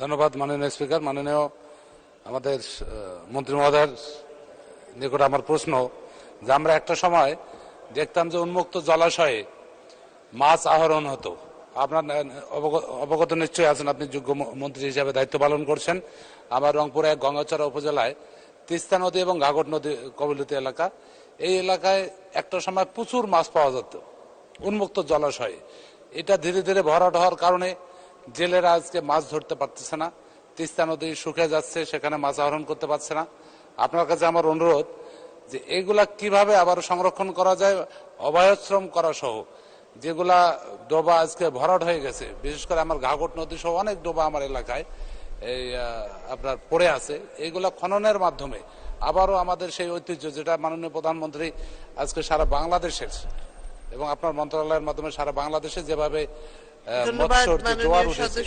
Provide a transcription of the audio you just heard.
ধন্যবাদ মাননীয় স্পিকার। মাননীয় আমাদের মন্ত্রী মহোদয়ের নিকট আমার প্রশ্ন যে আমরা একটা সময় দেখতাম যে উন্মুক্ত জলাশয়ে মাছ আহরণ হতো। আপনার অবগত নিশ্চয়ই আছেন, আপনি যোগ্য মন্ত্রী হিসাবে দায়িত্ব পালন করছেন। আমার রংপুর এক গঙ্গাচড়া উপজেলায় তিস্তা নদী এবং ঘাঘট নদী কবলিত এলাকা, এই এলাকায় একটা সময় প্রচুর মাছ পাওয়া যেত উন্মুক্ত জলাশয়ে। এটা ধীরে ধীরে ভরাট হওয়ার কারণে জেলেরা আজকে মাছ ধরতে পারতেছে না, তিস্তা নদী শুকিয়ে যাচ্ছে, সেখানে মাছ আহরণ করতে পারছে না। আপনার কাছে আমার অনুরোধ যে এগুলা কিভাবে আবার সংরক্ষণ করা যায়, অভয়শ্রম করা সহ যেগুলা ডোবা আজকে ভরাট হয়ে গেছে, বিশেষ করে আমার ঘাঘট নদী সহ অনেক ডোবা আমার এলাকায় এই আপনার পড়ে আছে, এইগুলা খননের মাধ্যমে আবারও আমাদের সেই ঐতিহ্য যেটা মাননীয় প্রধানমন্ত্রী আজকে সারা বাংলাদেশের এবং আপনার মন্ত্রণালয়ের মাধ্যমে সারা বাংলাদেশে যেভাবে মৎস্য জোয়ার উঠেছে।